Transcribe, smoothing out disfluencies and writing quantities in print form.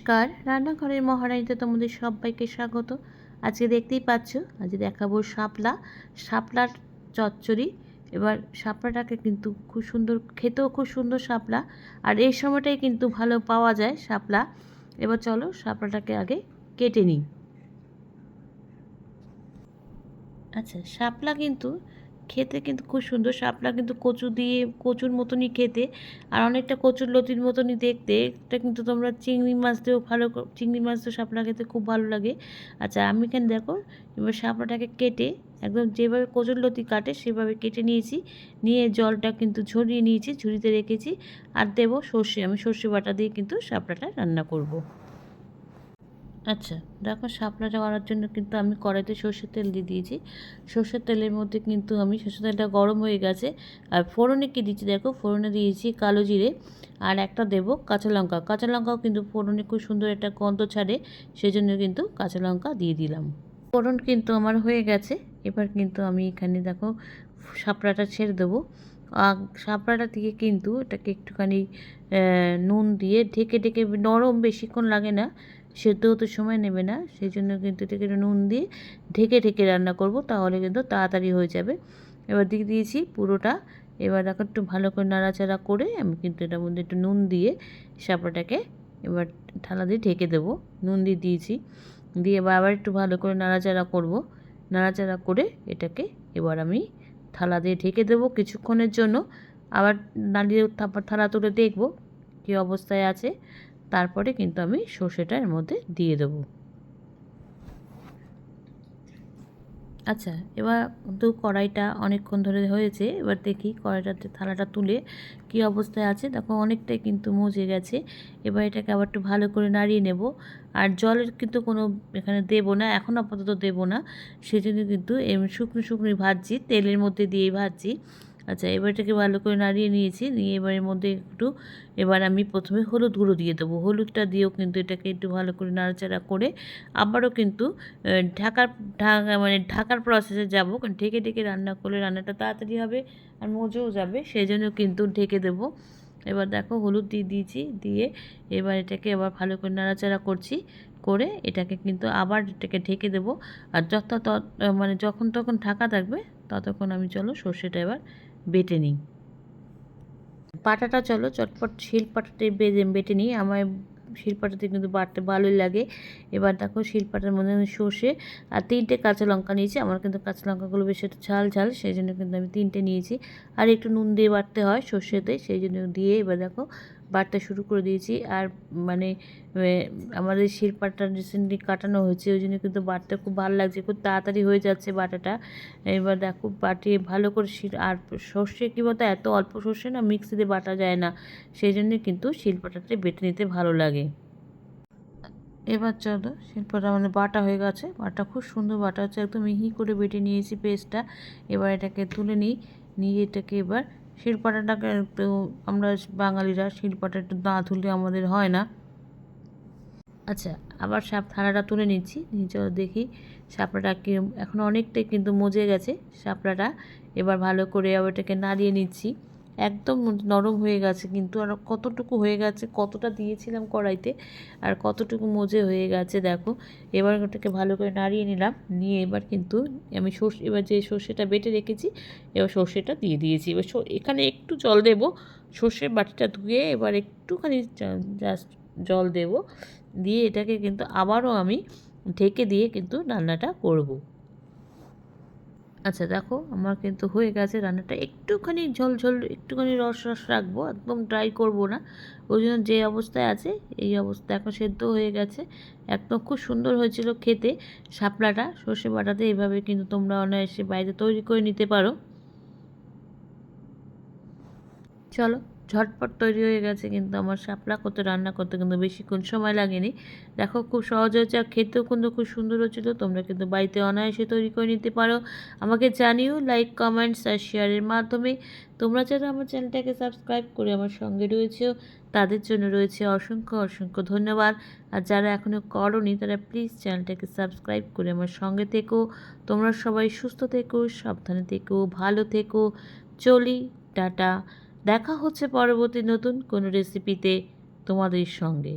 নমস্কার, রান্নাঘরের মহারানীতে তোমাদের সবাইকে স্বাগত। আজকে দেখতেই পাচ্ছ, আজকে দেখাবো শাপলার চচ্চড়ি। এবার শাপলাটাকে কিন্তু খুব সুন্দর, খেতেও খুব সুন্দর শাপলা, আর এই সময়টাই কিন্তু ভালো পাওয়া যায় শাপলা। এবার চলো শাপলাটাকে আগে কেটে নিই। আচ্ছা, শাপলা কিন্তু খেতে কিন্তু খুব সুন্দর। শাপলা কিন্তু কচু দিয়ে, কচুর মতনই খেতে, আর অনেকটা কচুর লতির মতনই দেখতে। এটা কিন্তু তোমরা চিংড়ি মাছ দিয়েও চিংড়ি মাছ দিয়ে শাপলা খেতে খুব ভালো লাগে। আচ্ছা, আমি এখানে দেখো এবার শাপলাটাকে কেটে একদম যেভাবে কচুর লতি কাটে সেভাবে কেটে নিয়েছি। নিয়ে জলটা কিন্তু ঝরিয়ে নিয়েছি, ঝুড়িতে রেখেছি। আর দেবো সর্ষে, আমি সর্ষে বাটা দিয়ে কিন্তু শাপলাটা রান্না করব। আচ্ছা, দেখো শাপলাটা করার জন্য কিন্তু আমি কড়াইতে সর্ষের তেল দিয়ে দিয়েছি। সর্ষের তেলের মধ্যে কিন্তু আমি সর্ষের তেলটা গরম হয়ে গেছে। আর ফোড়নে কী দিচ্ছি দেখো, ফোড়নে দিয়েছি কালো জিরে, আর একটা দেবো কাঁচা লঙ্কা। কাঁচা লঙ্কাও কিন্তু ফোড়নে খুব সুন্দর একটা গন্ধ ছাড়ে, সেই জন্য কিন্তু কাঁচা লঙ্কা দিয়ে দিলাম। ফোড়ন কিন্তু আমার হয়ে গেছে। এবার কিন্তু আমি এখানে দেখো শাপলাটা ছেড়ে দেবো। শাপলাটা দিয়ে কিন্তু এটাকে একটুখানি নুন দিয়ে ঢেকে ঢেকে, নরম বেশিক্ষণ লাগে না, সেদ্ধ হতে সময় নেবে না, সেই জন্য কিন্তু এটাকে নুন দিয়ে ঢেকে ঢেকে রান্না করব, তাহলে কিন্তু তাড়াতাড়ি হয়ে যাবে। এবার দিয়ে দিয়েছি পুরোটা। এবার দেখো একটু ভালো করে নাড়াচাড়া করে আমি কিন্তু এটার মধ্যে একটু নুন দিয়ে শাপলাটাকে এবার থালা দিয়ে ঢেকে দেবো। নুন দিয়ে দিয়েছি, দিয়ে আবার একটু ভালো করে নাড়াচাড়া করব। নাড়াচাড়া করে এটাকে এবার আমি থালা দিয়ে ঢেকে দেবো কিছুক্ষণের জন্য। আবার নাড়িয়ে থালা তুলে দেখব কী অবস্থায় আছে, তারপরে কিন্তু আমি সর্ষেটা এর মধ্যে দিয়ে দেবো। আচ্ছা, এবার তো কড়াইটা অনেকক্ষণ ধরে হয়েছে। এবার দেখি কড়াইটাতে থালাটা তুলে কী অবস্থায় আছে। দেখো অনেকটাই কিন্তু মজে গেছে। এবার এটাকে আবার একটু ভালো করে নাড়িয়ে নেব। আর জলের কিন্তু কোনো এখানে দেবো না, এখন আপাতত দেবো না। সেজন্য কিন্তু শুকনো শুকনোই ভাজছি, তেলের মধ্যে দিয়েই ভাজছি। আচ্ছা, এবার এটাকে ভালো করে নাড়িয়ে নিয়েছি। নিয়ে এবার এর মধ্যে এবার আমি প্রথমে হলুদ গুঁড়ো দিয়ে দেবো। হলুদটা দিয়েও কিন্তু এটাকে একটু ভালো করে নাড়াচাড়া করে আবারও কিন্তু ঢাকার প্রসেসে যাব, কারণ ঢেকে ঢেকে রান্না করলে রান্নাটা তাড়াতাড়ি হবে আর মজেও যাবে, সেই জন্য কিন্তু ঢেকে দেবো। এবার দেখো হলুদ দিয়ে দিয়েছি, দিয়ে এবার এটাকে আবার ভালো করে নাড়াচাড়া করছি, করে এটাকে কিন্তু আবার এটাকে ঢেকে দেবো। আর যখন তখন ঢাকা থাকবে, ততক্ষণ আমি চলো সর্ষেটা এবার বেটে নিই। চলো চটপট শিলপাটাতে বেটে নিই। আমার শিলপাটাতে কিন্তু বাটতে ভালোই লাগে। এবার দেখো শিলপাটার মধ্যে আমি সর্ষে আর 3টে কাঁচা লঙ্কা নিয়েছি। আমার কিন্তু কাঁচা লঙ্কাগুলো বেশি একটু ঝাল ঝাল, সেই জন্য কিন্তু আমি 3টে নিয়েছি। আর একটু নুন দিয়ে বাটতে হয় সর্ষেতে, সেই জন্য দিয়ে এবার দেখো বাটতে শুরু করে দিয়েছি। আর মানে আমাদের শিলপাটা রিসেন্টলি কাটানো হয়েছে, ওই জন্য কিন্তু বাটতে খুব ভালো লাগছে, খুব তাড়াতাড়ি হয়ে যাচ্ছে বাটাটা। এবার দেখো বাটিয়ে ভালো করে আর সর্ষে কী বলতো, এত অল্প সর্ষে না মিক্সিতে বাটা যায় না, সেই জন্য কিন্তু শিলপাটাতে বেটে নিতে ভালো লাগে। এবার চলো শিলপাটা মানে বাটা হয়ে গেছে, বাটা খুব সুন্দর বাটা হচ্ছে, একদম মিহি করে বেটে নিয়েছি পেস্টটা। এবার এটাকে তুলে নিয়ে এটাকে এবার শিলপাটাটাকে, তো আমরা বাঙালিরা শিলপাটা একটু না ধুলে আমাদের হয় না। আচ্ছা, আবার থালাটা তুলে নিচ্ছি, নিয়ে চলো দেখি শাপলাটা কি এখন অনেকটাই কিন্তু মজে গেছে শাপলাটা। এবার ভালো করে আবার এটাকে নাড়িয়ে নিচ্ছি। একদম নরম হয়ে গেছে কিন্তু, আর কতটুকু হয়ে গেছে, কতটা দিয়েছিলাম কড়াইতে আর কতটুকু মজে হয়ে গেছে দেখো। এবার ওটাকে ভালো করে নাড়িয়ে নিলাম, নিয়ে এবার কিন্তু আমি এবার যে সর্ষেটা বেটে রেখেছি, এবার সর্ষেটা দিয়ে দিয়েছি। এবার এখানে একটু জল দেব, সর্ষের বাটিটা ধুয়ে এবার একটুখানি জাস্ট জল দেব, দিয়ে এটাকে কিন্তু আবারও আমি ঢেকে দিয়ে কিন্তু রান্নাটা করব। আচ্ছা দেখো আমার কিন্তু হয়ে গেছে রান্নাটা, একটুখানি ঝোল ঝোল, একটুখানি রস রস রাখবো, একদম ড্রাই করব না। ওই জন্য যে অবস্থায় আছে এই অবস্থা, এখন সেদ্ধ হয়ে গেছে, একদম খুব সুন্দর হয়েছিল খেতে শাপলাটা সর্ষে বাটাতে। এইভাবে কিন্তু তোমরা অনায়াসে বাইরে তৈরি করে নিতে পারো। চলো ঝটপট তৈরি হয়ে গেছে কিন্তু আমার শাপলা করতে, রান্না করতে কিন্তু বেশিক্ষণ সময় লাগেনি। দেখো খুব সহজ হয়েছে, আর খেতেও কিন্তু খুব সুন্দর হচ্ছিলো। তোমরা কিন্তু বাড়িতে অনায়াসে তৈরি করে নিতে পারো। আমাকে জানিও লাইক, কমেন্টস আর শেয়ারের মাধ্যমে। তোমরা যারা আমার চ্যানেলটাকে সাবস্ক্রাইব করে আমার সঙ্গে রয়েছেও, তাদের জন্য রয়েছে অসংখ্য অসংখ্য ধন্যবাদ। আর যারা এখনও করোনি তারা প্লিজ চ্যানেলটাকে সাবস্ক্রাইব করে আমার সঙ্গে থেকো। তোমরা সবাই সুস্থ থেকো, সাবধানে থেকো, ভালো থেকো। চলি, টাটা। দেখা হচ্ছে পরবর্তী নতুন কোনো রেসিপিতে তোমাদের সঙ্গে।